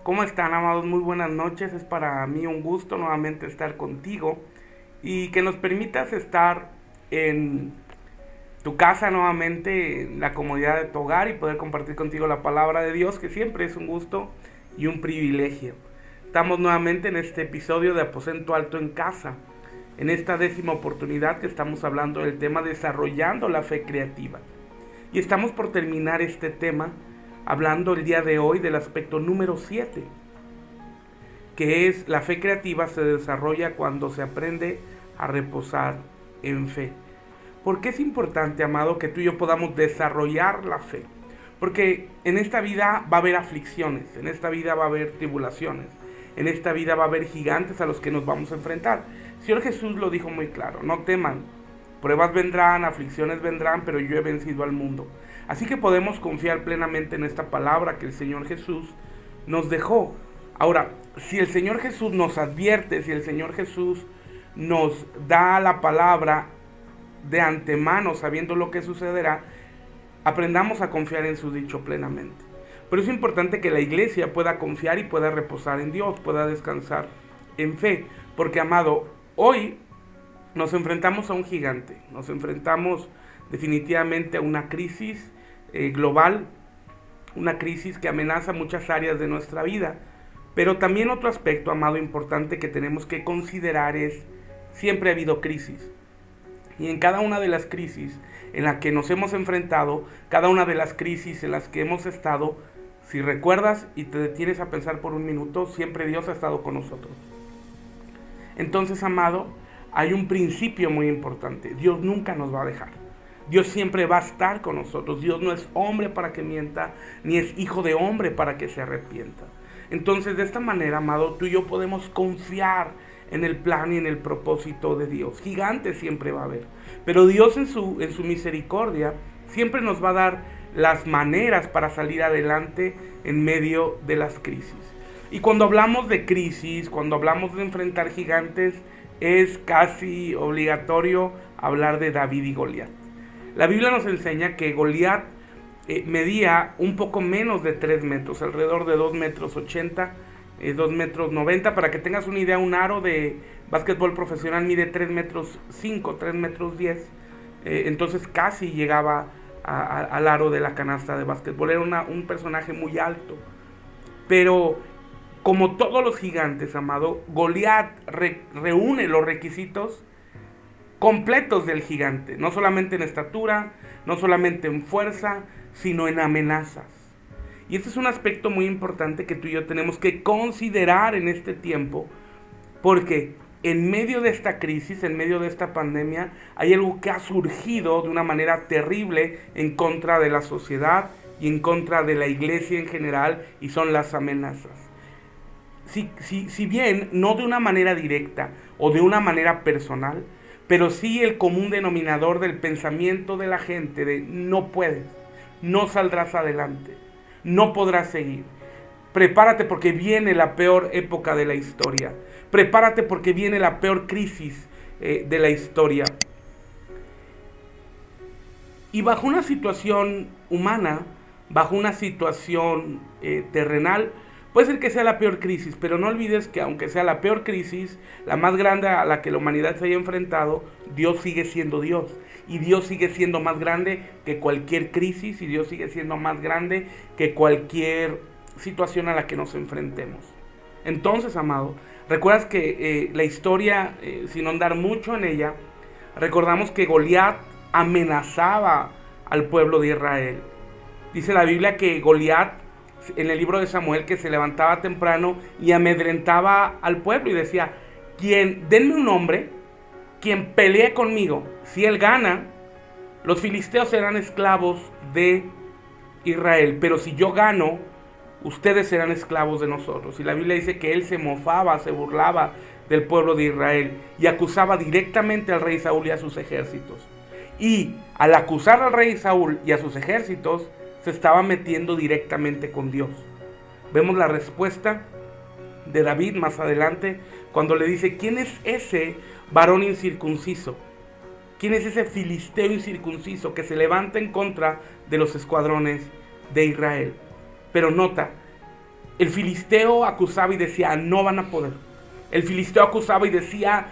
¿Cómo están, amados? Muy buenas noches. Es para mí un gusto nuevamente estar contigo y que nos permitas estar en tu casa nuevamente, en la comodidad de tu hogar y poder compartir contigo la palabra de Dios, que siempre es un gusto y un privilegio. Estamos nuevamente en este episodio de Aposento Alto en Casa, en esta 10ª oportunidad que estamos hablando del tema desarrollando la fe creativa. Y estamos por terminar este tema hablando el día de hoy del aspecto número 7, que es la fe creativa se desarrolla cuando se aprende a reposar en fe. ¿Por qué es importante, amado, que tú y yo podamos desarrollar la fe? Porque en esta vida va a haber aflicciones, en esta vida va a haber tribulaciones, en esta vida va a haber gigantes a los que nos vamos a enfrentar. El Señor Jesús lo dijo muy claro: no teman, pruebas vendrán, aflicciones vendrán, pero yo he vencido al mundo. Así que podemos confiar plenamente en esta palabra que el Señor Jesús nos dejó. Ahora, si el Señor Jesús nos advierte, si el Señor Jesús nos da la palabra de antemano, sabiendo lo que sucederá, aprendamos a confiar en su dicho plenamente. Pero es importante que la iglesia pueda confiar y pueda reposar en Dios, pueda descansar en fe. Porque, amado, hoy nos enfrentamos a un gigante, nos enfrentamos definitivamente a una crisis global, una crisis que amenaza muchas áreas de nuestra vida. Pero también otro aspecto, amado, importante que tenemos que considerar es: siempre ha habido crisis. Y en cada una de las crisis en las que nos hemos enfrentado, cada una de las crisis en las que hemos estado, si recuerdas y te detienes a pensar por un minuto, siempre Dios ha estado con nosotros. Entonces, amado, hay un principio muy importante: Dios nunca nos va a dejar. Dios siempre va a estar con nosotros. Dios no es hombre para que mienta, ni es hijo de hombre para que se arrepienta. Entonces, de esta manera, amado, tú y yo podemos confiar en el plan y en el propósito de Dios. Gigantes siempre va a haber, pero Dios en su misericordia siempre nos va a dar las maneras para salir adelante en medio de las crisis. Y cuando hablamos de crisis, cuando hablamos de enfrentar gigantes, es casi obligatorio hablar de David y Goliat. La Biblia nos enseña que Goliat medía un poco menos de 3 metros, alrededor de 2 metros 80, 2 metros 90. Para que tengas una idea, un aro de básquetbol profesional mide 3 metros 5, 3 metros 10. Entonces casi llegaba al aro de la canasta de básquetbol. Era un personaje muy alto. Pero como todos los gigantes, amado, Goliat reúne los requisitos completos del gigante, no solamente en estatura, no solamente en fuerza, sino en amenazas. Y este es un aspecto muy importante que tú y yo tenemos que considerar en este tiempo, porque en medio de esta crisis, en medio de esta pandemia, hay algo que ha surgido de una manera terrible en contra de la sociedad y en contra de la iglesia en general, y son las amenazas. Si bien no de una manera directa o de una manera personal, pero sí el común denominador del pensamiento de la gente de: no puedes, no saldrás adelante, no podrás seguir. Prepárate porque viene la peor época de la historia. Prepárate porque viene la peor crisis de la historia. Y bajo una situación humana, bajo una situación terrenal, puede ser que sea la peor crisis, pero no olvides que aunque sea la peor crisis, la más grande a la que la humanidad se haya enfrentado, Dios sigue siendo Dios. Y Dios sigue siendo más grande que cualquier crisis, y Dios sigue siendo más grande que cualquier situación a la que nos enfrentemos. Entonces, amado, recuerdas que la historia, sin andar mucho en ella, recordamos que Goliat amenazaba al pueblo de Israel. Dice la Biblia que Goliat, en el libro de Samuel, que se levantaba temprano y amedrentaba al pueblo y decía: denme un hombre, quien pelee conmigo. Si él gana, los filisteos serán esclavos de Israel, pero si yo gano, ustedes serán esclavos de nosotros. Y la Biblia dice que él se mofaba, se burlaba del pueblo de Israel y acusaba directamente al rey Saúl y a sus ejércitos. Y al acusar al rey Saúl y a sus ejércitos, se estaba metiendo directamente con Dios. Vemos la respuesta de David más adelante cuando le dice: ¿quién es ese varón incircunciso? ¿Quién es ese filisteo incircunciso que se levanta en contra de los escuadrones de Israel? Pero nota, el filisteo acusaba y decía, no van a poder. El filisteo acusaba y decía,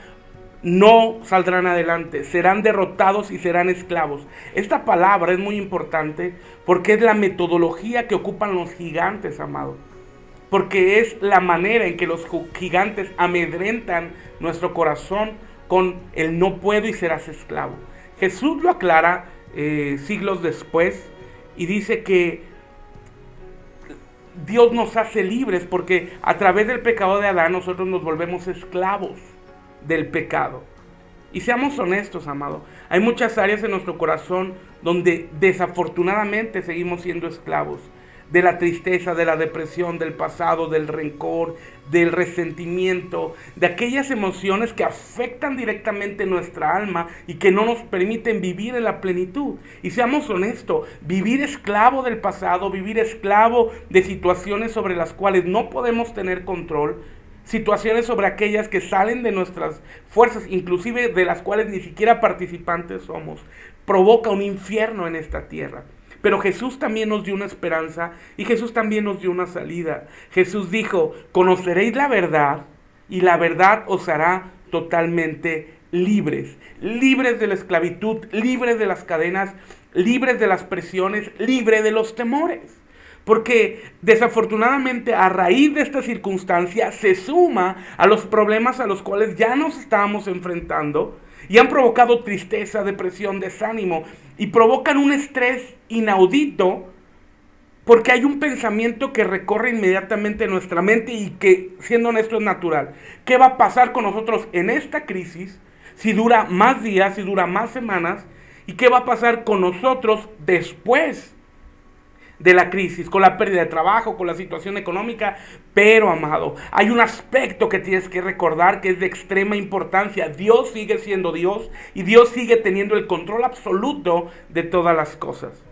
no saldrán adelante, serán derrotados y serán esclavos. Esta palabra es muy importante porque es la metodología que ocupan los gigantes, amado. Porque es la manera en que los gigantes amedrentan nuestro corazón con el no puedo y serás esclavo. Jesús lo aclara siglos después y dice que Dios nos hace libres porque a través del pecado de Adán nosotros nos volvemos esclavos del pecado. Y seamos honestos, amado, hay muchas áreas en nuestro corazón donde desafortunadamente seguimos siendo esclavos de la tristeza, de la depresión, del pasado, del rencor, del resentimiento, de aquellas emociones que afectan directamente nuestra alma y que no nos permiten vivir en la plenitud. Y seamos honestos, vivir esclavo del pasado, vivir esclavo de situaciones sobre las cuales no podemos tener control, situaciones sobre aquellas que salen de nuestras fuerzas, inclusive de las cuales ni siquiera participantes somos, provoca un infierno en esta tierra. Pero Jesús también nos dio una esperanza y Jesús también nos dio una salida. Jesús dijo, conoceréis la verdad y la verdad os hará totalmente libres. Libres de la esclavitud, libres de las cadenas, libres de las presiones, libres de los temores. Porque desafortunadamente a raíz de esta circunstancia se suma a los problemas a los cuales ya nos estábamos enfrentando y han provocado tristeza, depresión, desánimo y provocan un estrés inaudito porque hay un pensamiento que recorre inmediatamente nuestra mente y que, siendo honesto, es natural. ¿Qué va a pasar con nosotros en esta crisis si dura más días, si dura más semanas? ¿Y qué va a pasar con nosotros después de la crisis, con la pérdida de trabajo, con la situación económica? Pero, amado, hay un aspecto que tienes que recordar que es de extrema importancia. Dios sigue siendo Dios y Dios sigue teniendo el control absoluto de todas las cosas.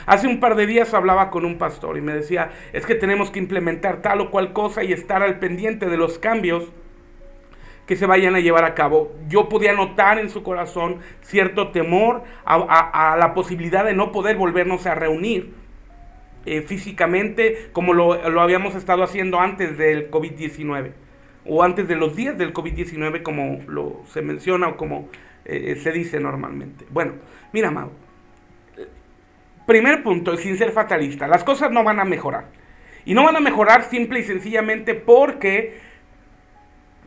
Hace un par de días hablaba con un pastor y me decía, es que tenemos que implementar tal o cual cosa y estar al pendiente de los cambios que se vayan a llevar a cabo. Yo podía notar en su corazón cierto temor a la posibilidad de no poder volvernos a reunir físicamente como lo habíamos estado haciendo antes del COVID-19 o antes de los días del COVID-19 como se menciona o como se dice normalmente. Bueno, mira, amado, primer punto, sin ser fatalista, las cosas no van a mejorar. Y no van a mejorar simple y sencillamente porque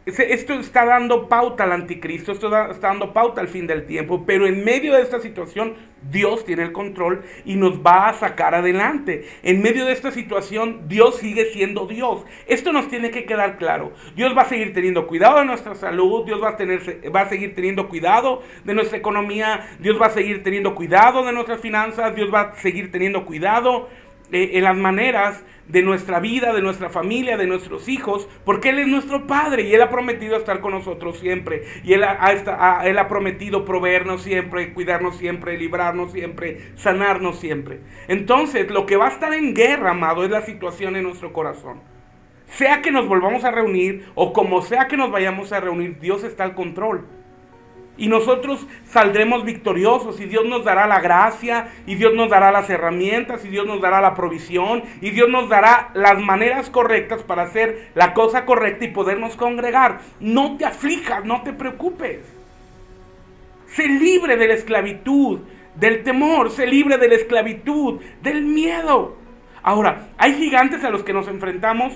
esto está dando pauta al anticristo, esto está dando pauta al fin del tiempo, pero en medio de esta situación Dios tiene el control y nos va a sacar adelante. En medio de esta situación Dios sigue siendo Dios. Esto nos tiene que quedar claro. Dios va a seguir teniendo cuidado de nuestra salud, Dios va a seguir teniendo cuidado de nuestra economía, Dios va a seguir teniendo cuidado de nuestras finanzas, Dios va a seguir teniendo cuidado en las maneras de nuestra vida, de nuestra familia, de nuestros hijos, porque Él es nuestro Padre y Él ha prometido estar con nosotros siempre, y Él ha prometido proveernos siempre, cuidarnos siempre, librarnos siempre, sanarnos siempre. Entonces, lo que va a estar en guerra, amado, es la situación en nuestro corazón. Sea que nos volvamos a reunir o como sea que nos vayamos a reunir, Dios está al control. Y nosotros saldremos victoriosos y Dios nos dará la gracia y Dios nos dará las herramientas y Dios nos dará la provisión y Dios nos dará las maneras correctas para hacer la cosa correcta y podernos congregar. No te aflijas, no te preocupes. Sé libre de la esclavitud, del temor, sé libre de la esclavitud, del miedo. Ahora, hay gigantes a los que nos enfrentamos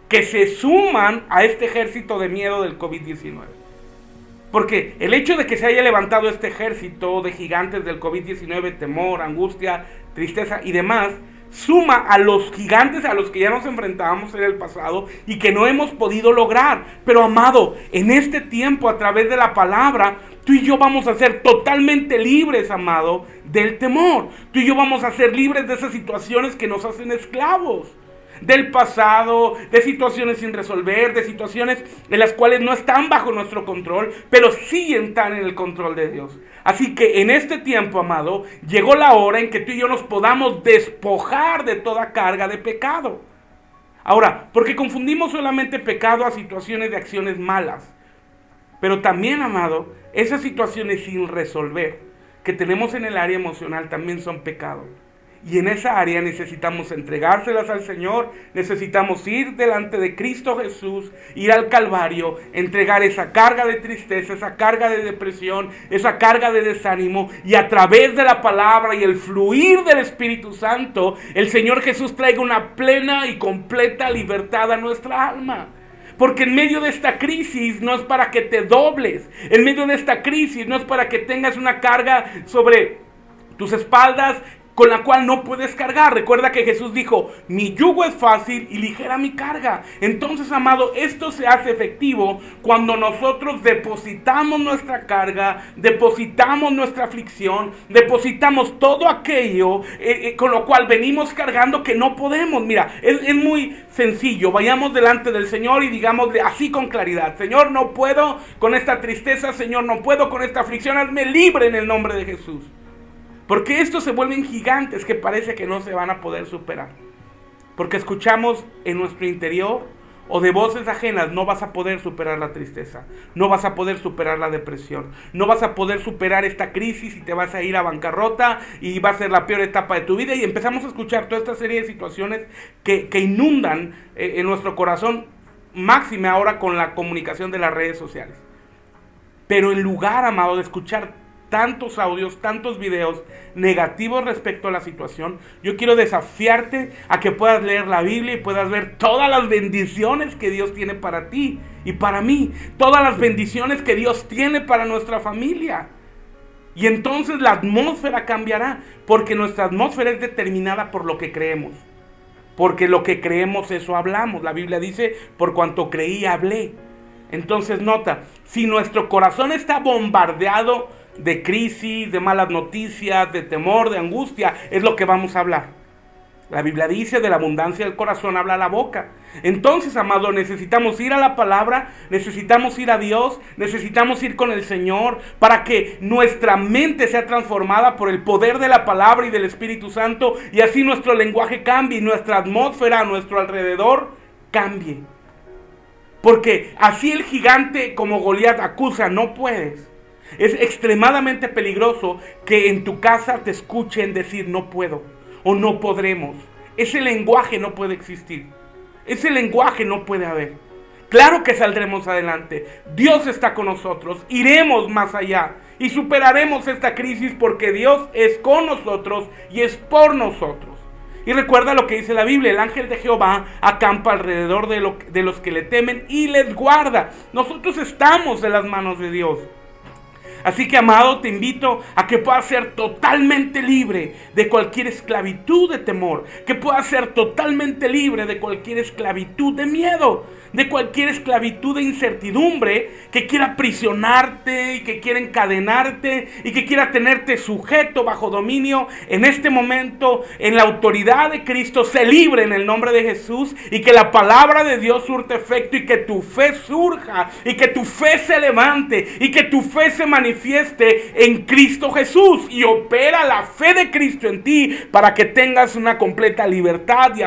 que se suman a este ejército de miedo del COVID-19. Porque el hecho de que se haya levantado este ejército de gigantes del COVID-19, temor, angustia, tristeza y demás, suma a los gigantes a los que ya nos enfrentábamos en el pasado y que no hemos podido lograr. Pero, amado, en este tiempo, a través de la palabra, tú y yo vamos a ser totalmente libres, amado, del temor. Tú y yo vamos a ser libres de esas situaciones que nos hacen esclavos. Del pasado, de situaciones sin resolver, de situaciones en las cuales no están bajo nuestro control, pero sí están en el control de Dios. Así que en este tiempo, amado, llegó la hora en que tú y yo nos podamos despojar de toda carga de pecado. Ahora, porque confundimos solamente pecado a situaciones de acciones malas, pero también, amado, esas situaciones sin resolver que tenemos en el área emocional también son pecado. Y en esa área necesitamos entregárselas al Señor, necesitamos ir delante de Cristo Jesús, ir al Calvario, entregar esa carga de tristeza, esa carga de depresión, esa carga de desánimo, y a través de la palabra y el fluir del Espíritu Santo, el Señor Jesús traiga una plena y completa libertad a nuestra alma. Porque en medio de esta crisis no es para que te dobles, en medio de esta crisis no es para que tengas una carga sobre tus espaldas con la cual no puedes cargar. Recuerda que Jesús dijo, mi yugo es fácil y ligera mi carga. Entonces, amado, esto se hace efectivo cuando nosotros depositamos nuestra carga, depositamos nuestra aflicción, depositamos todo aquello con lo cual venimos cargando que no podemos. Mira, es muy sencillo. Vayamos delante del Señor y digámosle así con claridad, Señor, no puedo con esta tristeza, Señor, no puedo con esta aflicción, hazme libre en el nombre de Jesús. Porque estos se vuelven gigantes que parece que no se van a poder superar. Porque escuchamos en nuestro interior o de voces ajenas, no vas a poder superar la tristeza, no vas a poder superar la depresión, no vas a poder superar esta crisis y te vas a ir a bancarrota y va a ser la peor etapa de tu vida. Y empezamos a escuchar toda esta serie de situaciones que inundan en nuestro corazón, máxime ahora con la comunicación de las redes sociales. Pero en lugar, amado, de escuchar tantos audios, tantos videos negativos respecto a la situación, yo quiero desafiarte a que puedas leer la Biblia y puedas ver todas las bendiciones que Dios tiene para ti y para mí, todas las bendiciones que Dios tiene para nuestra familia. Y entonces la atmósfera cambiará, porque nuestra atmósfera es determinada por lo que creemos. Porque lo que creemos, eso hablamos. La Biblia dice, por cuanto creí, hablé. Entonces nota, si nuestro corazón está bombardeado de crisis, de malas noticias, de temor, de angustia, es lo que vamos a hablar. La Biblia dice, de la abundancia del corazón habla la boca. Entonces, amado, necesitamos ir a la palabra, necesitamos ir a Dios, necesitamos ir con el Señor para que nuestra mente sea transformada por el poder de la palabra y del Espíritu Santo, y así nuestro lenguaje cambie y nuestra atmósfera a nuestro alrededor cambie. Porque así el gigante como Goliat acusa, no puedes. Es extremadamente peligroso que en tu casa te escuchen decir no puedo o no podremos. Ese lenguaje no puede existir. Ese lenguaje no puede haber. Claro que saldremos adelante. Dios está con nosotros. Iremos más allá y superaremos esta crisis porque Dios es con nosotros y es por nosotros. Y recuerda lo que dice la Biblia, el ángel de Jehová acampa alrededor de los que le temen y les guarda. Nosotros estamos en las manos de Dios. Así que, amado, te invito a que puedas ser totalmente libre de cualquier esclavitud de temor, que puedas ser totalmente libre de cualquier esclavitud de miedo, de cualquier esclavitud de incertidumbre que quiera aprisionarte y que quiera encadenarte y que quiera tenerte sujeto bajo dominio. En este momento, en la autoridad de Cristo, sé libre en el nombre de Jesús, y que la palabra de Dios surte efecto y que tu fe surja y que tu fe se levante y que tu fe se manifieste en Cristo Jesús, y opera la fe de Cristo en ti para que tengas una completa libertad y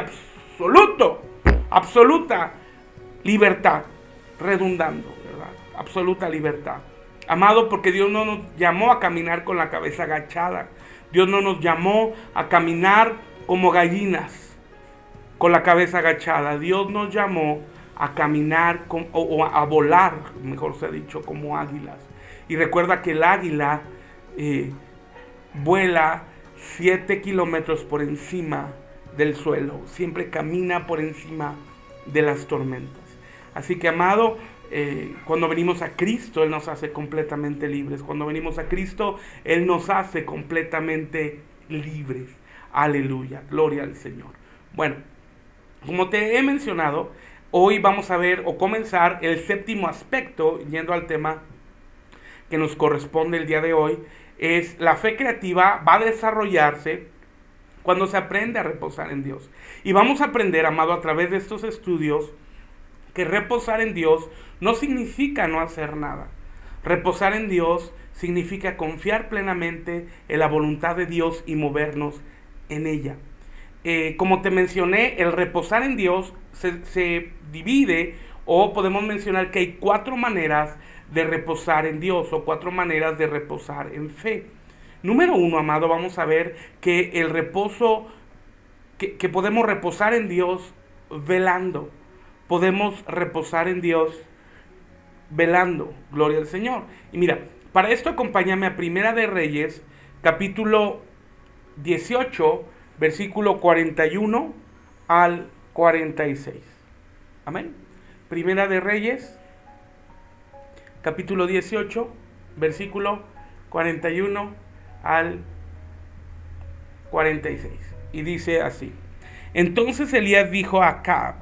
absoluta libertad, redundando, ¿verdad? Absoluta libertad. Amado, porque Dios no nos llamó a caminar con la cabeza agachada. Dios no nos llamó a caminar como gallinas, con la cabeza agachada. Dios nos llamó a caminar o a volar, mejor se ha dicho, como águilas. Y recuerda que el águila vuela 7 kilómetros por encima del suelo. Siempre camina por encima de las tormentas. Así que, amado, cuando venimos a Cristo, Él nos hace completamente libres. Cuando venimos a Cristo, Él nos hace completamente libres. Aleluya, gloria al Señor. Bueno, como te he mencionado, hoy vamos a ver o comenzar el séptimo aspecto, yendo al tema que nos corresponde el día de hoy. Es la fe creativa va a desarrollarse cuando se aprende a reposar en Dios. Y vamos a aprender, amado, a través de estos estudios, que reposar en Dios no significa no hacer nada. Reposar en Dios significa confiar plenamente en la voluntad de Dios y movernos en ella. Como te mencioné, el reposar en Dios se divide, o podemos mencionar que hay 4 maneras de reposar en Dios, o 4 maneras de reposar en fe. Número uno, amado, vamos a ver que el reposo, que podemos reposar en Dios velando. Podemos reposar en Dios velando. Gloria al Señor. Y mira, para esto acompáñame a Primera de Reyes, capítulo 18, versículo 41 al 46. Amén. Primera de Reyes, capítulo 18, versículo 41 al 46. Y dice así: Entonces Elías dijo a Acab: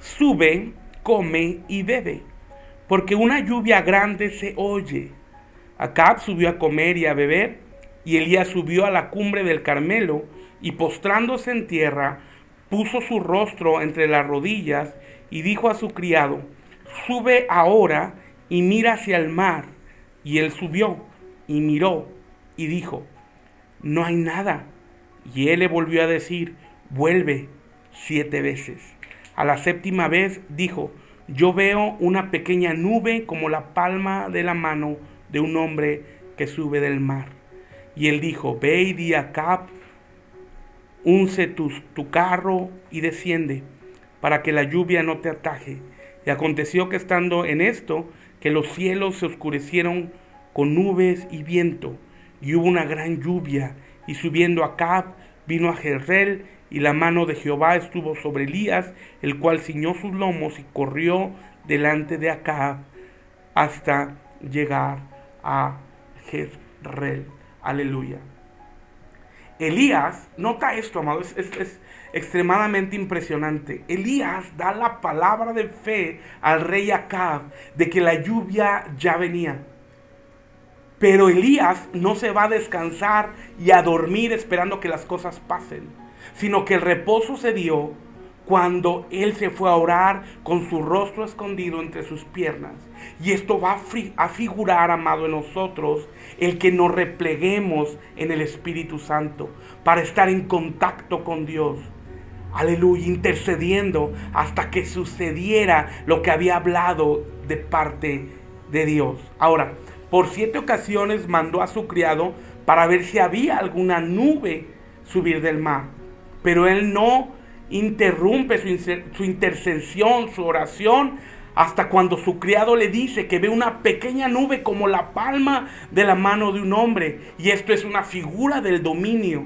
Sube, come y bebe, porque una lluvia grande se oye. Acab subió a comer y a beber, y Elías subió a la cumbre del Carmelo, y postrándose en tierra, puso su rostro entre las rodillas, y dijo a su criado: Sube ahora y mira hacia el mar. Y él subió y miró, y dijo: No hay nada. Y él le volvió a decir: Vuelve 7 veces. A la 7ª vez dijo: Yo veo una pequeña nube como la palma de la mano de un hombre que sube del mar. Y él dijo: Ve y di a Acab: Unce tu carro y desciende, para que la lluvia no te ataje. Y aconteció que estando en esto, que los cielos se oscurecieron con nubes y viento, y hubo una gran lluvia. Y subiendo Acab, vino a Jezreel, y la mano de Jehová estuvo sobre Elías, el cual ciñó sus lomos y corrió delante de Acab hasta llegar a Jezreel. Aleluya. Elías, nota esto, amado, es extremadamente impresionante. Elías da la palabra de fe al rey Acab de que la lluvia ya venía. Pero Elías no se va a descansar y a dormir esperando que las cosas pasen, sino que el reposo se dio cuando él se fue a orar con su rostro escondido entre sus piernas. Y esto va a figurar, amado, en nosotros el que nos repleguemos en el Espíritu Santo para estar en contacto con Dios. Aleluya, intercediendo hasta que sucediera lo que había hablado de parte de Dios. Ahora, por 7 ocasiones mandó a su criado para ver si había alguna nube subir del mar. Pero él no interrumpe su intercesión, su oración, hasta cuando su criado le dice que ve una pequeña nube como la palma de la mano de un hombre. Y esto es una figura del dominio.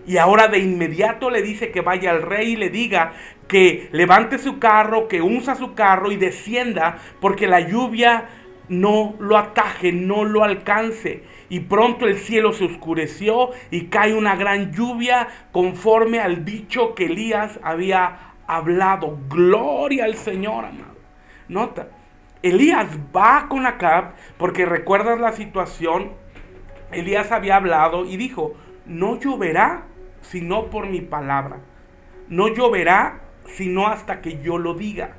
Y ahora de inmediato le dice que vaya al rey y le diga que levante su carro, que unza su carro y descienda, porque la lluvia no lo ataje, no lo alcance. Y pronto el cielo se oscureció y cae una gran lluvia conforme al dicho que Elías había hablado. Gloria al Señor, amado. Nota, Elías va con Acab porque recuerdas la situación. Elías había hablado y dijo: no lloverá sino por mi palabra. No lloverá sino hasta que yo lo diga.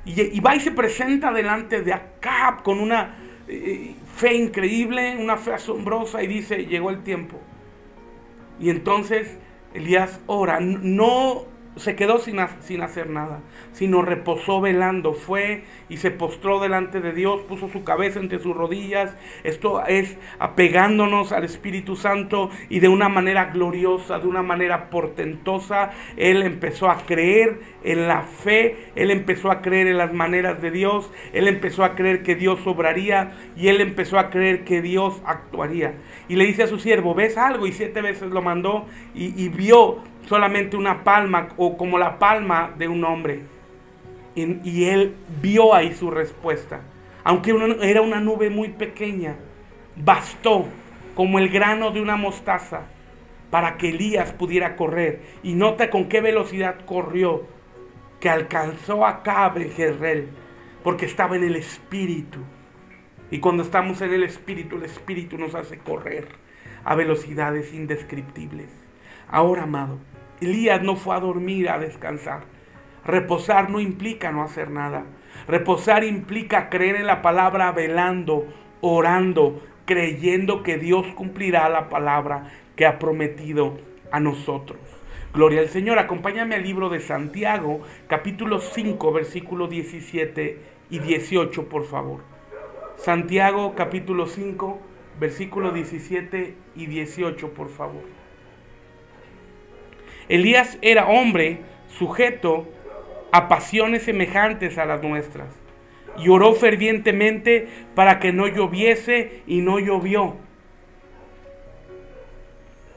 Y va y se presenta delante de Acab con una fe increíble, una fe asombrosa, y dice: llegó el tiempo. Y entonces Elías ora, no se quedó sin hacer nada, sino reposó velando. Fue y se postró delante de Dios, puso su cabeza entre sus rodillas. Esto es apegándonos al Espíritu Santo, y de una manera gloriosa, de una manera portentosa, él empezó a creer en la fe, él empezó a creer en las maneras de Dios, él empezó a creer que Dios obraría, y él empezó a creer que Dios actuaría. Y le dice a su siervo: ¿ves algo? Y 7 veces lo mandó, y vio solamente una palma, o como la palma de un hombre. Y él vio ahí su respuesta. Aunque era una nube muy pequeña, bastó como el grano de una mostaza para que Elías pudiera correr. Y nota con qué velocidad corrió, que alcanzó a Acab en Jezreel, porque estaba en el Espíritu. Y cuando estamos en el Espíritu nos hace correr a velocidades indescriptibles. Ahora, amado, Elías no fue a dormir, a descansar. Reposar no implica no hacer nada. Reposar implica creer en la palabra, velando, orando, creyendo que Dios cumplirá la palabra que ha prometido a nosotros. Gloria al Señor. Acompáñame al libro de Santiago, capítulo 5, versículos 17 y 18, por favor. Santiago, capítulo 5, versículos 17 y 18, por favor. Elías era hombre sujeto a pasiones semejantes a las nuestras, y oró fervientemente para que no lloviese, y no llovió.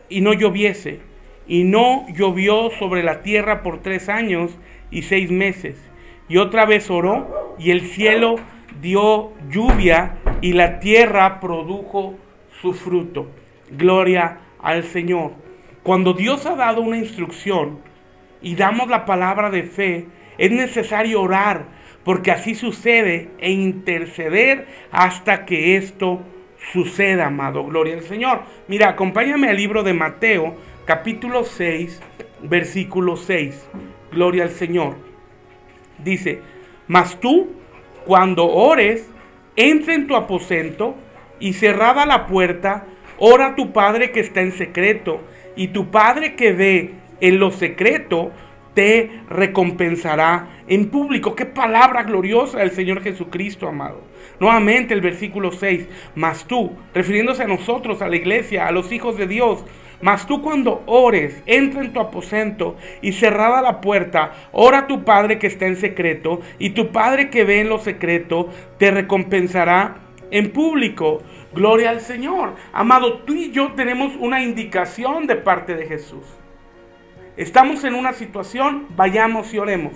Y no lloviese, y no llovió sobre la tierra por 3 años y 6 meses. Y otra vez oró, y el cielo dio lluvia, y la tierra produjo su fruto. Gloria al Señor. Cuando Dios ha dado una instrucción y damos la palabra de fe, es necesario orar, porque así sucede, e interceder hasta que esto suceda, amado. Gloria al Señor. Mira, acompáñame al libro de Mateo, capítulo 6, versículo 6. Gloria al Señor. Dice: mas tú, cuando ores, entra en tu aposento, y cerrada la puerta, ora a tu Padre que está en secreto, y tu Padre que ve en lo secreto te recompensará en público. Qué palabra gloriosa del Señor Jesucristo, amado. Nuevamente el versículo 6. Mas tú, refiriéndose a nosotros, a la iglesia, a los hijos de Dios, mas tú cuando ores, entra en tu aposento, y cerrada la puerta, ora a tu Padre que está en secreto, y tu Padre que ve en lo secreto te recompensará en público. Gloria al Señor. Amado, tú y yo tenemos una indicación de parte de Jesús. Estamos en una situación, vayamos y oremos.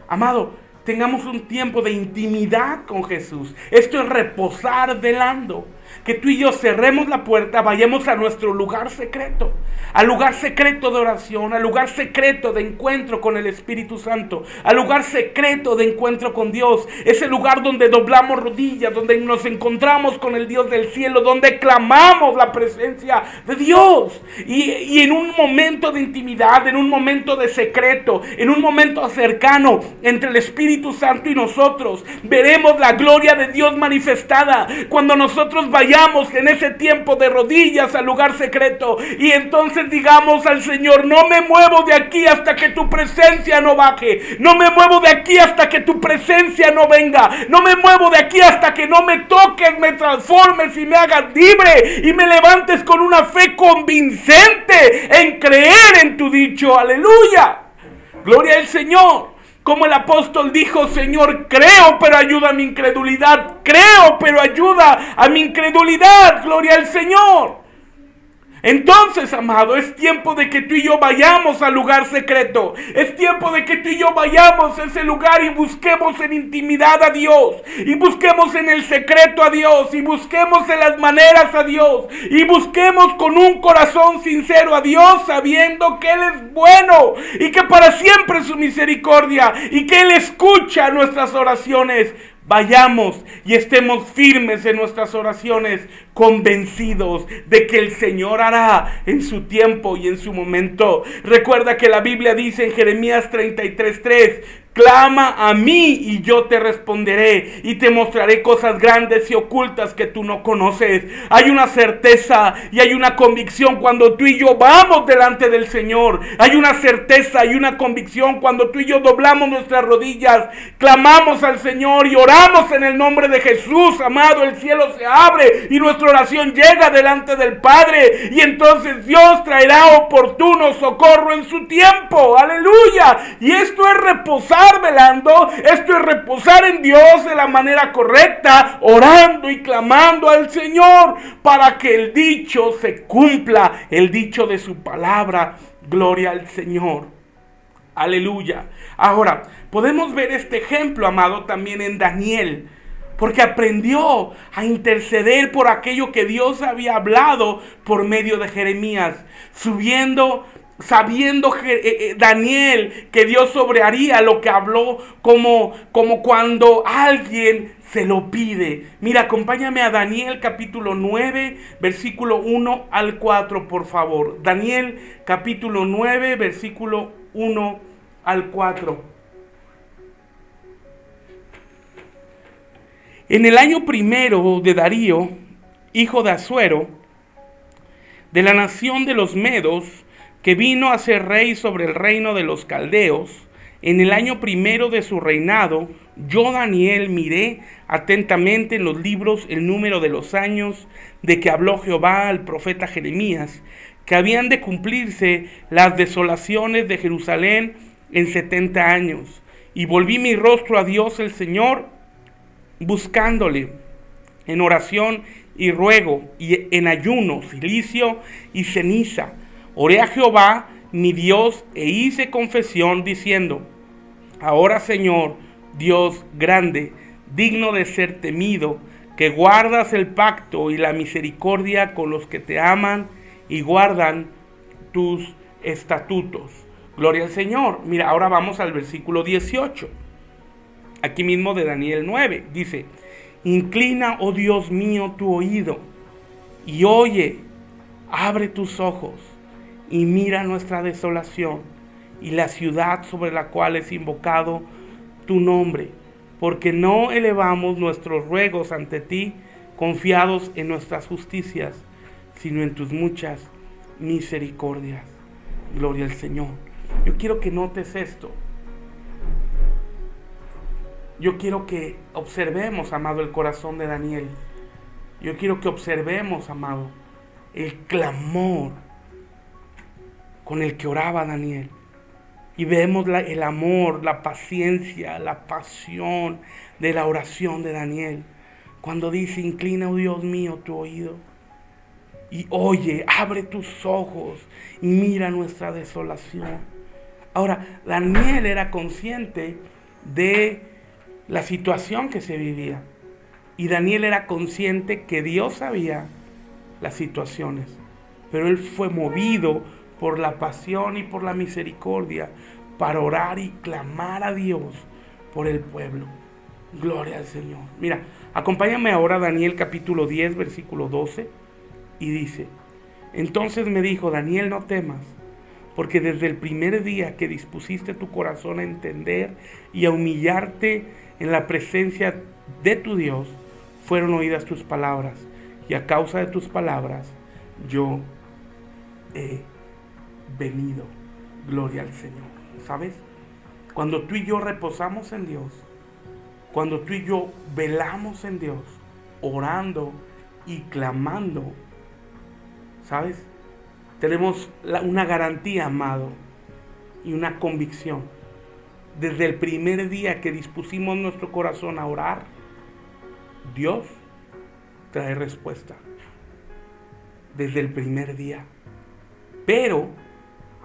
Amado, tengamos un tiempo de intimidad con Jesús. Esto es reposar velando. Que tú y yo cerremos la puerta, vayamos a nuestro lugar secreto, al lugar secreto de oración, al lugar secreto de encuentro con el Espíritu Santo, al lugar secreto de encuentro con Dios, ese lugar donde doblamos rodillas, donde nos encontramos con el Dios del cielo, donde clamamos la presencia de Dios. Y en un momento de intimidad, en un momento de secreto, en un momento cercano entre el Espíritu Santo y nosotros, veremos la gloria de Dios manifestada cuando nosotros vayamos en ese tiempo de rodillas al lugar secreto, y entonces digamos al Señor: no me muevo de aquí hasta que tu presencia no baje, no me muevo de aquí hasta que tu presencia no venga, no me muevo de aquí hasta que no me toques, me transformes y me hagas libre, y me levantes con una fe convincente en creer en tu dicho. Aleluya, gloria al Señor. Como el apóstol dijo: Señor, creo, pero ayuda a mi incredulidad. Creo, pero ayuda a mi incredulidad. Gloria al Señor. Entonces, amado, es tiempo de que tú y yo vayamos al lugar secreto. Es tiempo de que tú y yo vayamos a ese lugar y busquemos en intimidad a Dios, y busquemos en el secreto a Dios, y busquemos en las maneras a Dios, y busquemos con un corazón sincero a Dios, sabiendo que Él es bueno y que para siempre es su misericordia, y que Él escucha nuestras oraciones. Vayamos y estemos firmes en nuestras oraciones, convencidos de que el Señor hará en su tiempo y en su momento. Recuerda que la Biblia dice en Jeremías 33:3: clama a mí y yo te responderé, y te mostraré cosas grandes y ocultas que tú no conoces. Hay una certeza y hay una convicción cuando tú y yo vamos delante del Señor. Hay una certeza y una convicción cuando tú y yo doblamos nuestras rodillas, clamamos al Señor y oramos en el nombre de Jesús. Amado, el cielo se abre y nuestra oración llega delante del Padre, y entonces Dios traerá oportuno socorro en su tiempo. Aleluya. Y esto es reposar velando, esto es reposar en Dios de la manera correcta, orando y clamando al Señor para que el dicho se cumpla, el dicho de su palabra. Gloria al Señor. Aleluya. Ahora, podemos ver este ejemplo, amado, también en Daniel, porque aprendió a interceder por aquello que Dios había hablado por medio de Jeremías, sabiendo Daniel que Dios obrearía lo que habló, como cuando alguien se lo pide. Mira, acompáñame a Daniel capítulo 9, versículo 1 al 4, por favor. Daniel capítulo 9, versículo 1 al 4. En el año primero de Darío, hijo de Asuero, de la nación de los Medos, que vino a ser rey sobre el reino de los caldeos, En el año primero de su reinado, yo, Daniel, miré atentamente en los libros el número de los años de que habló Jehová al profeta Jeremías, que habían de cumplirse las desolaciones de Jerusalén en 70 años. Y volví mi rostro a Dios el Señor, buscándole en oración y ruego, y en ayuno, cilicio y ceniza. Oré a Jehová, mi Dios, e hice confesión diciendo: ahora, Señor, Dios grande, digno de ser temido, que guardas el pacto y la misericordia con los que te aman y guardan tus estatutos. Gloria al Señor. Mira, ahora vamos al versículo 18. Aquí mismo de Daniel 9. Dice: inclina, oh Dios mío, tu oído y oye, abre tus ojos y mira nuestra desolación y la ciudad sobre la cual es invocado tu nombre, porque no elevamos nuestros ruegos ante ti, confiados en nuestras justicias, sino en tus muchas misericordias. Gloria al Señor. Yo quiero que notes esto. Yo quiero que observemos, amado, el corazón de Daniel. Yo quiero que observemos, amado, el clamor con el que oraba Daniel. Y vemos el amor, la paciencia, la pasión de la oración de Daniel. Cuando dice: inclina, oh Dios mío, tu oído y oye, abre tus ojos y mira nuestra desolación. Ahora, Daniel era consciente de la situación que se vivía. Y Daniel era consciente que Dios sabía las situaciones. Pero él fue movido por la pasión y por la misericordia para orar y clamar a Dios por el pueblo. Gloria al Señor. Mira, acompáñame ahora a Daniel capítulo 10, versículo 12. Y dice: entonces me dijo: Daniel, no temas, porque desde el primer día que dispusiste tu corazón a entender y a humillarte en la presencia de tu Dios, fueron oídas tus palabras, y a causa de tus palabras yo he venido. Gloria al Señor. ¿Sabes? Cuando tú y yo reposamos en Dios, cuando tú y yo velamos en Dios, orando y clamando, ¿sabes? Tenemos una garantía, amado, y una convicción. Desde el primer día que dispusimos nuestro corazón a orar, Dios trae respuesta. Desde el primer día. Pero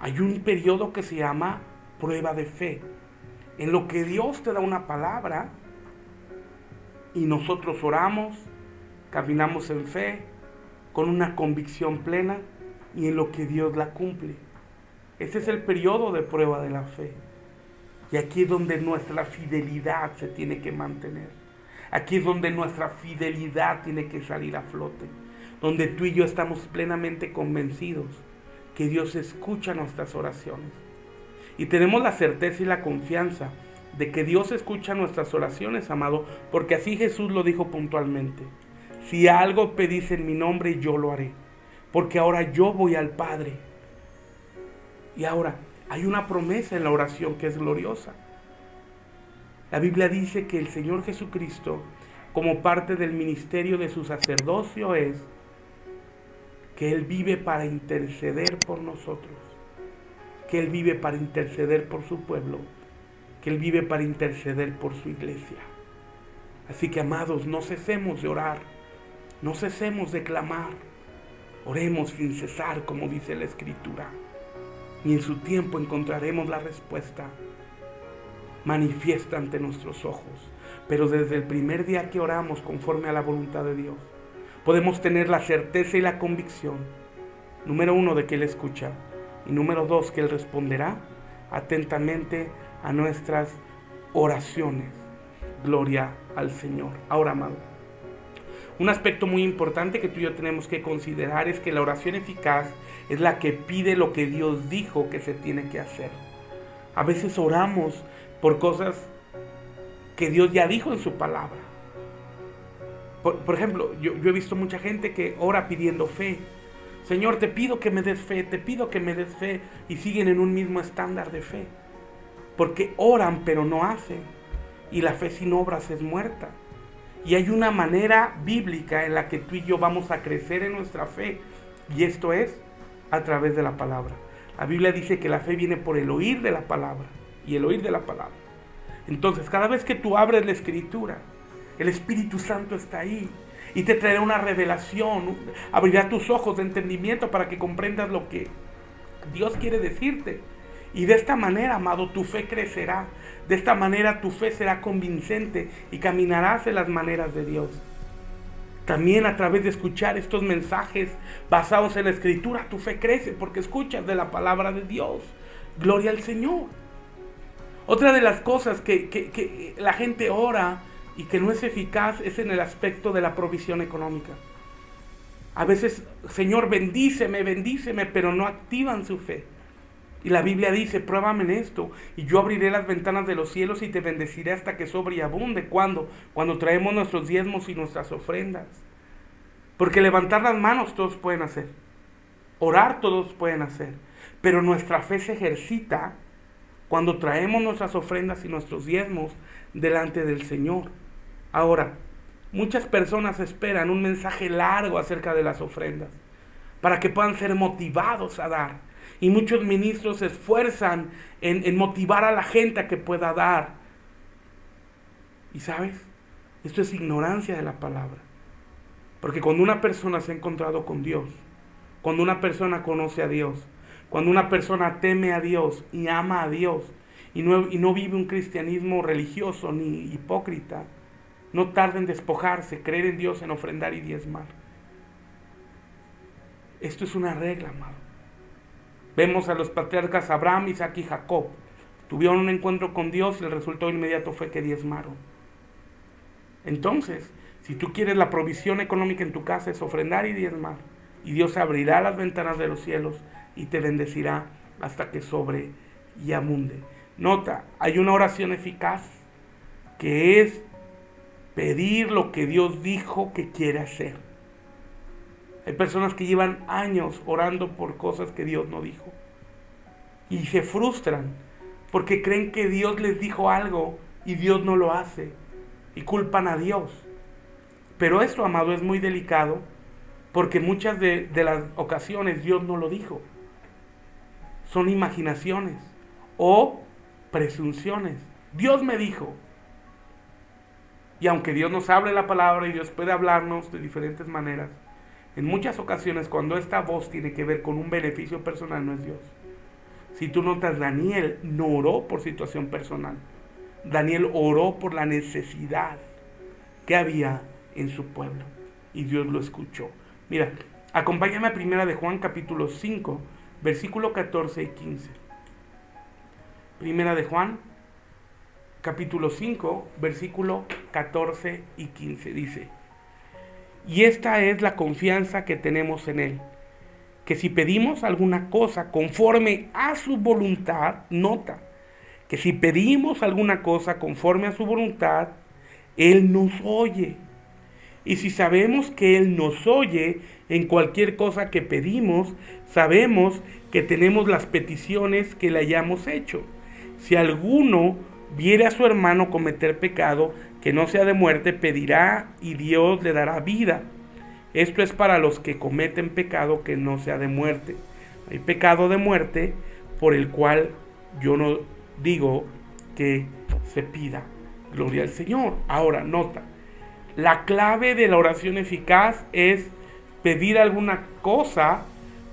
hay un periodo que se llama prueba de fe, en lo que Dios te da una palabra y nosotros oramos, caminamos en fe, con una convicción plena, y en lo que Dios la cumple. Ese es el periodo de prueba de la fe. Y aquí es donde nuestra fidelidad se tiene que mantener. Aquí es donde nuestra fidelidad tiene que salir a flote. Donde tú y yo estamos plenamente convencidos que Dios escucha nuestras oraciones. Y tenemos la certeza y la confianza de que Dios escucha nuestras oraciones, amado, porque así Jesús lo dijo puntualmente: si algo pedís en mi nombre, yo lo haré, porque ahora yo voy al Padre. Y ahora hay una promesa en la oración que es gloriosa. La Biblia dice que el Señor Jesucristo, como parte del ministerio de su sacerdocio, es que Él vive para interceder por nosotros, que Él vive para interceder por su pueblo, que Él vive para interceder por su iglesia. Así que, amados, no cesemos de orar, no cesemos de clamar, oremos sin cesar, como dice la Escritura, y en su tiempo encontraremos la respuesta manifiesta ante nuestros ojos. Pero desde el primer día que oramos conforme a la voluntad de Dios, podemos tener la certeza y la convicción, número 1, de que Él escucha, y número 2, que Él responderá atentamente a nuestras oraciones. Gloria al Señor. Ahora, amado, un aspecto muy importante que tú y yo tenemos que considerar es que la oración eficaz es la que pide lo que Dios dijo que se tiene que hacer. A veces oramos por cosas que Dios ya dijo en su palabra. Por ejemplo, yo he visto mucha gente que ora pidiendo fe. Señor, te pido que me des fe, te pido que me des fe, y siguen en un mismo estándar de fe. porque oran pero no hacen, y la fe sin obras es muerta. Y hay una manera bíblica en la que tú y yo vamos a crecer en nuestra fe, y esto es a través de la palabra. La Biblia dice que la fe viene por el oír de la palabra, y el oír de la palabra. Entonces, cada vez que tú abres la Escritura, el Espíritu Santo está ahí y te traerá una revelación, abrirá tus ojos de entendimiento para que comprendas lo que Dios quiere decirte. Y de esta manera, amado, tu fe crecerá. De esta manera tu fe será convincente y caminarás en las maneras de Dios. También a través de escuchar estos mensajes basados en la Escritura, tu fe crece porque escuchas de la palabra de Dios. Gloria al Señor. Otra de las cosas que la gente ora y que no es eficaz es en el aspecto de la provisión económica. A veces, Señor, bendíceme, pero no activan su fe. Y la Biblia dice, pruébame en esto, y yo abriré las ventanas de los cielos y te bendeciré hasta que sobre y abunde. ¿Cuándo? Cuando traemos nuestros diezmos y nuestras ofrendas. Porque levantar las manos todos pueden hacer. Orar todos pueden hacer. Pero nuestra fe se ejercita cuando traemos nuestras ofrendas y nuestros diezmos delante del Señor. Ahora, muchas personas esperan un mensaje largo acerca de las ofrendas para que puedan ser motivados a dar. Y muchos ministros se esfuerzan en motivar a la gente a que pueda dar. Y sabes, esto es ignorancia de la palabra. Porque cuando una persona se ha encontrado con Dios, cuando una persona conoce a Dios, cuando una persona teme a Dios y ama a Dios, y no vive un cristianismo religioso ni hipócrita, no tarda en despojarse, creer en Dios, en ofrendar y diezmar. Esto es una regla, amado. Vemos a los patriarcas Abraham, Isaac y Jacob. Tuvieron un encuentro con Dios y el resultado inmediato fue que diezmaron. Entonces, si tú quieres la provisión económica en tu casa, es ofrendar y diezmar. Y Dios abrirá las ventanas de los cielos y te bendecirá hasta que sobre y abunde. Nota, hay una oración eficaz que es pedir lo que Dios dijo que quiere hacer. Hay personas que llevan años orando por cosas que Dios no dijo. Y se frustran porque creen que Dios les dijo algo y Dios no lo hace. Y culpan a Dios. Pero esto, amado, es muy delicado porque muchas de las ocasiones Dios no lo dijo. Son imaginaciones o presunciones. Dios me dijo. Y aunque Dios nos hable la palabra y Dios puede hablarnos de diferentes maneras, en muchas ocasiones cuando esta voz tiene que ver con un beneficio personal no es Dios. Si tú notas, Daniel no oró por situación personal. Daniel oró por la necesidad que había en su pueblo. Y Dios lo escuchó. Mira, acompáñame a 1 de Juan capítulo 5, versículo 14 y 15. 1 de Juan capítulo 5, versículo 14 y 15. Dice: y esta es la confianza que tenemos en Él, que si pedimos alguna cosa conforme a su voluntad, nota, que si pedimos alguna cosa conforme a su voluntad, Él nos oye. Y si sabemos que Él nos oye en cualquier cosa que pedimos, sabemos que tenemos las peticiones que le hayamos hecho. Si alguno viere a su hermano cometer pecado que no sea de muerte, pedirá y Dios le dará vida. Esto es para los que cometen pecado que no sea de muerte. Hay pecado de muerte por el cual yo no digo que se pida. Gloria al Señor. Ahora, nota, la clave de la oración eficaz es pedir alguna cosa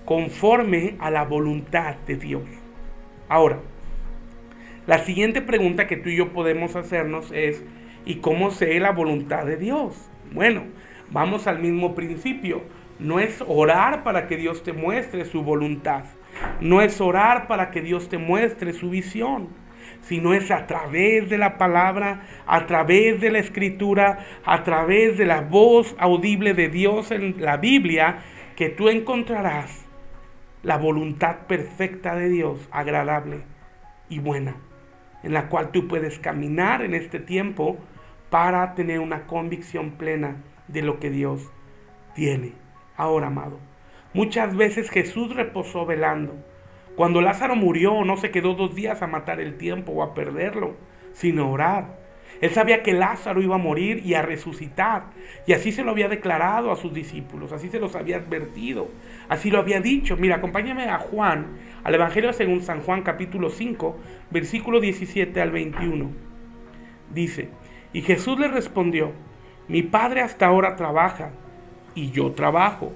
conforme a la voluntad de Dios. Ahora, la siguiente pregunta que tú y yo podemos hacernos es: ¿y cómo sé la voluntad de Dios? Bueno, vamos al mismo principio. No es orar para que Dios te muestre su voluntad. No es orar para que Dios te muestre su visión, sino es a través de la palabra, a través de la Escritura, a través de la voz audible de Dios en la Biblia, que tú encontrarás la voluntad perfecta de Dios, agradable y buena, en la cual tú puedes caminar en este tiempo para tener una convicción plena de lo que Dios tiene. Ahora, amado, muchas veces Jesús reposó velando. Cuando Lázaro murió, no se quedó 2 días a matar el tiempo o a perderlo, sino orar. Él sabía que Lázaro iba a morir y a resucitar. Y así se lo había declarado a sus discípulos, así se los había advertido, así lo había dicho. Mira, acompáñame a Juan, al Evangelio según San Juan capítulo 5, versículo 17 al 21. Dice, y Jesús le respondió, mi Padre hasta ahora trabaja, y yo trabajo.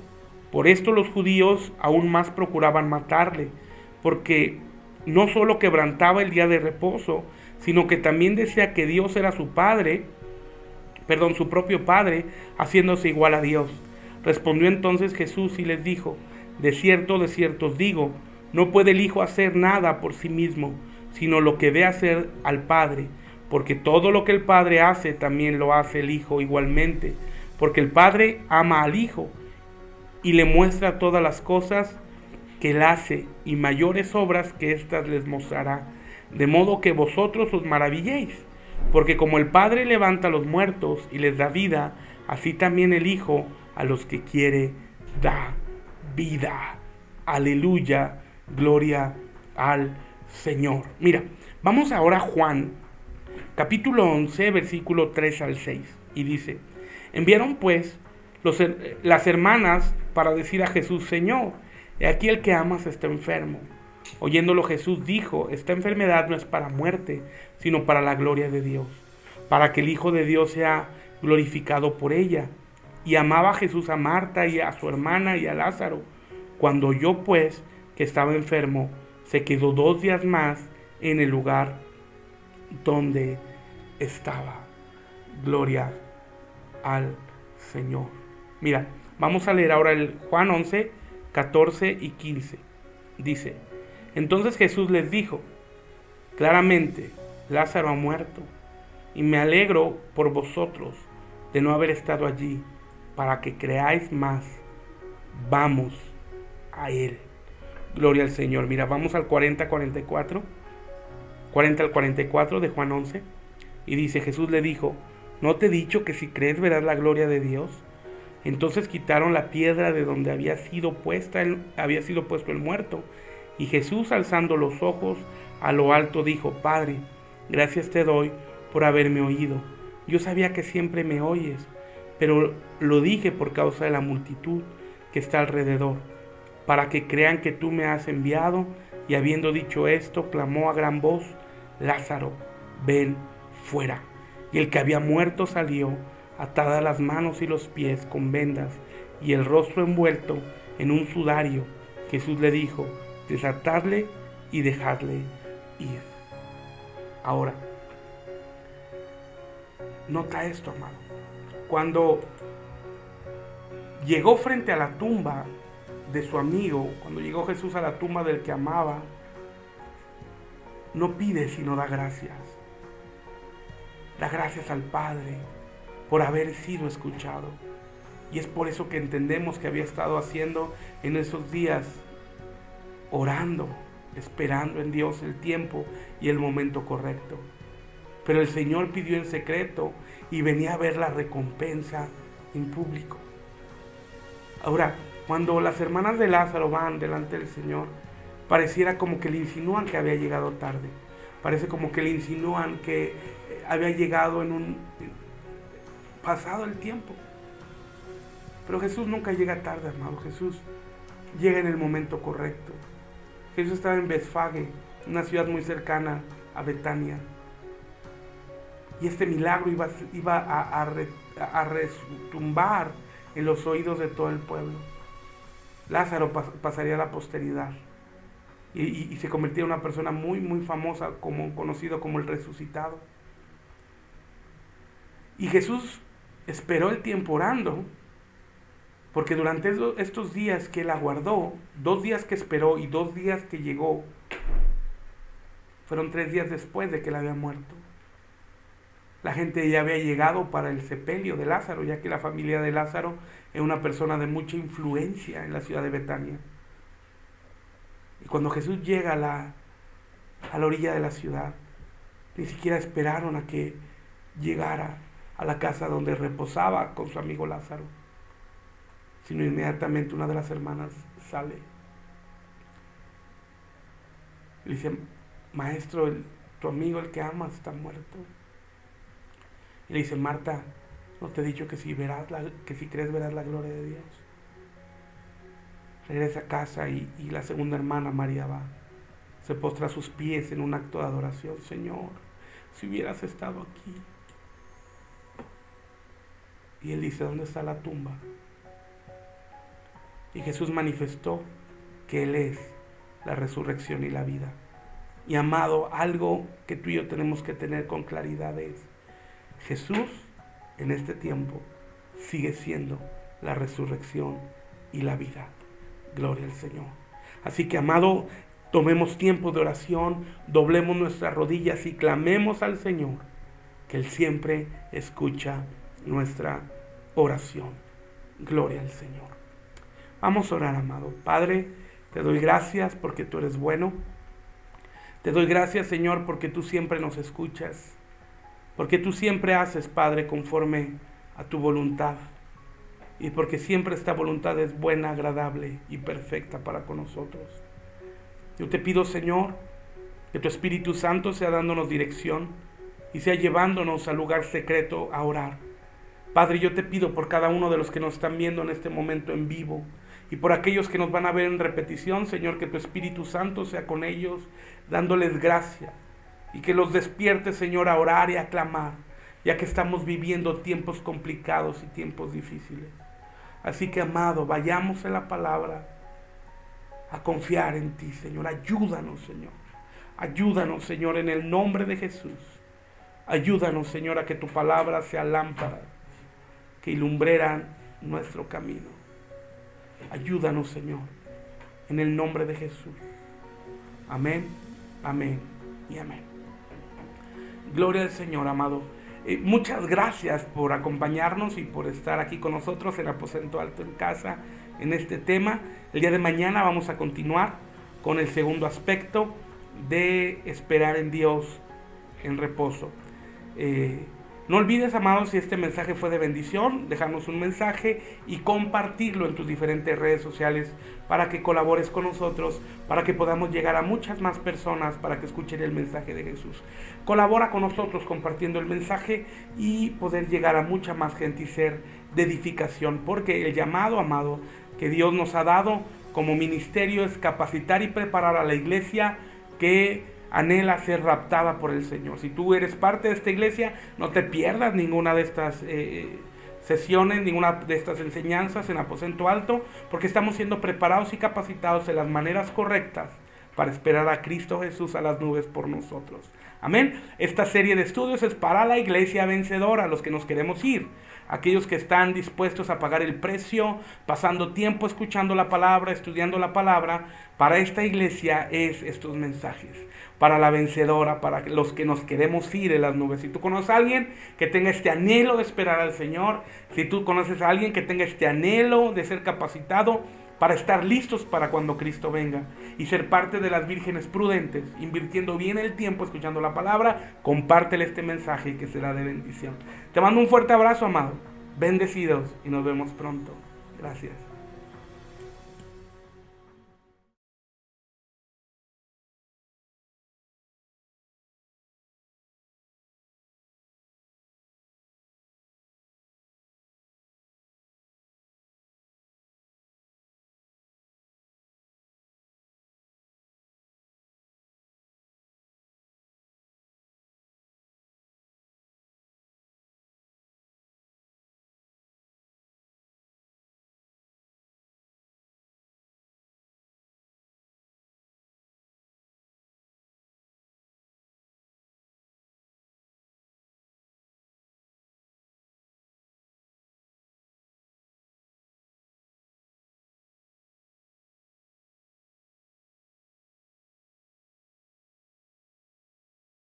Por esto los judíos aún más procuraban matarle, porque no solo quebrantaba el día de reposo, sino que también decía que Dios era su Padre, su propio Padre, haciéndose igual a Dios. Respondió entonces Jesús y les dijo, de cierto os digo, no puede el Hijo hacer nada por sí mismo, sino lo que ve hacer al Padre, porque todo lo que el Padre hace también lo hace el Hijo igualmente, porque el Padre ama al Hijo y le muestra todas las cosas que él hace, y mayores obras que éstas les mostrará, de modo que vosotros os maravilléis, porque como el Padre levanta a los muertos y les da vida, así también el Hijo a los que quiere da vida. Aleluya, gloria al Señor. Mira, vamos ahora a Juan, capítulo 11, versículo 3 al 6, y dice, enviaron pues las hermanas para decir a Jesús, Señor, he aquí el que amas está enfermo. Oyéndolo Jesús dijo, esta enfermedad no es para muerte, sino para la gloria de Dios, para que el Hijo de Dios sea glorificado por ella. Y amaba Jesús a Marta y a su hermana y a Lázaro. Cuando oyó pues que estaba enfermo, se quedó 2 días más en el lugar donde estaba. Gloria al Señor. Mira, vamos a leer ahora el Juan 11, 14 y 15. Dice, entonces Jesús les dijo, claramente, Lázaro ha muerto, y me alegro por vosotros de no haber estado allí, para que creáis más. Vamos a él. Gloria al Señor. Mira, vamos al 40 al 44 de Juan 11. Y dice, Jesús le dijo, ¿no te he dicho que si crees verás la gloria de Dios? Entonces quitaron la piedra de donde había sido puesto el muerto. Y Jesús, alzando los ojos a lo alto, dijo, Padre, gracias te doy por haberme oído. Yo sabía que siempre me oyes, pero lo dije por causa de la multitud que está alrededor, para que crean que tú me has enviado. Y habiendo dicho esto, clamó a gran voz, Lázaro, ven fuera. Y el que había muerto salió, atadas las manos y los pies con vendas, y el rostro envuelto en un sudario. Jesús le dijo, desatadle y dejadle ir. Ahora, nota esto, amado. Cuando llegó frente a la tumba de su amigo, cuando llegó Jesús a la tumba del que amaba, no pide sino da gracias. Da gracias al Padre por haber sido escuchado. Y es por eso que entendemos que había estado haciendo en esos días, orando, esperando en Dios el tiempo y el momento correcto. Pero el Señor pidió en secreto y venía a ver la recompensa en público. Ahora, cuando las hermanas de Lázaro van delante del Señor, pareciera como que le insinúan que había llegado tarde. Parece como que le insinúan que había llegado pasado el tiempo. Pero Jesús nunca llega tarde, amado. Jesús llega en el momento correcto. Jesús estaba en Betfagé, una ciudad muy cercana a Betania. Y este milagro iba a retumbar en los oídos de todo el pueblo. Lázaro pasaría a la posteridad y se convertiría en una persona muy, muy famosa, conocido como el resucitado. Y Jesús esperó el tiempo orando, porque durante estos días que él aguardó, 2 días que esperó y 2 días que llegó, fueron 3 días después de que él había muerto. La gente ya había llegado para el sepelio de Lázaro, ya que la familia de Lázaro es una persona de mucha influencia en la ciudad de Betania. Y cuando Jesús llega a la orilla de la ciudad, ni siquiera esperaron a que llegara a la casa donde reposaba con su amigo Lázaro, sino inmediatamente una de las hermanas sale. Le dice, maestro, tu amigo, el que amas, está muerto. Y le dice, Marta, ¿no te he dicho que si crees verás la gloria de Dios? Regresa a casa y la segunda hermana, María, va. Se postra a sus pies en un acto de adoración. Señor, si hubieras estado aquí. Y él dice, ¿dónde está la tumba? Y Jesús manifestó que Él es la resurrección y la vida. Y amado, algo que tú y yo tenemos que tener con claridad es, Jesús en este tiempo sigue siendo la resurrección y la vida. Gloria al Señor. Así que, amado, tomemos tiempo de oración, doblemos nuestras rodillas y clamemos al Señor, que Él siempre escucha nuestra oración. Gloria al Señor. Vamos a orar, amado. Padre, te doy gracias porque tú eres bueno. Te doy gracias, Señor, porque tú siempre nos escuchas. Porque tú siempre haces, Padre, conforme a tu voluntad. Y porque siempre esta voluntad es buena, agradable y perfecta para con nosotros. Yo te pido, Señor, que tu Espíritu Santo sea dándonos dirección y sea llevándonos al lugar secreto a orar. Padre, yo te pido por cada uno de los que nos están viendo en este momento en vivo y por aquellos que nos van a ver en repetición, Señor, que tu Espíritu Santo sea con ellos, dándoles gracia y que los despierte, Señor, a orar y a clamar, ya que estamos viviendo tiempos complicados y tiempos difíciles. Así que, amado, vayamos en la palabra a confiar en ti, Señor. Ayúdanos, Señor. Ayúdanos, Señor, en el nombre de Jesús. Ayúdanos, Señor, a que tu palabra sea lámpara que ilumbrará nuestro camino. Ayúdanos, Señor, en el nombre de Jesús. Amén, amén y amén. Gloria al Señor, amado. Muchas gracias por acompañarnos y por estar aquí con nosotros en Aposento Alto en Casa en este tema. El día de mañana vamos a continuar con el segundo aspecto de esperar en Dios en reposo. No olvides, amados, si este mensaje fue de bendición, dejarnos un mensaje y compartirlo en tus diferentes redes sociales para que colabores con nosotros, para que podamos llegar a muchas más personas para que escuchen el mensaje de Jesús. Colabora con nosotros compartiendo el mensaje y poder llegar a mucha más gente y ser de edificación, porque el llamado, amado, que Dios nos ha dado como ministerio es capacitar y preparar a la iglesia que anhela ser raptada por el Señor. Si tú eres parte de esta iglesia, no te pierdas ninguna de estas sesiones, ninguna de estas enseñanzas en Aposento Alto, porque estamos siendo preparados y capacitados en las maneras correctas para esperar a Cristo Jesús a las nubes por nosotros. Amén. Esta serie de estudios es para la iglesia vencedora, los que nos queremos ir, aquellos que están dispuestos a pagar el precio, pasando tiempo escuchando la palabra, estudiando la palabra. Para esta iglesia es estos mensajes, para la vencedora, para los que nos queremos ir en las nubes. Si tú conoces a alguien que tenga este anhelo de esperar al Señor, si tú conoces a alguien que tenga este anhelo de ser capacitado para estar listos para cuando Cristo venga y ser parte de las vírgenes prudentes, invirtiendo bien el tiempo escuchando la palabra, compártele este mensaje que será de bendición. Te mando un fuerte abrazo, amado. Bendecidos y nos vemos pronto. Gracias.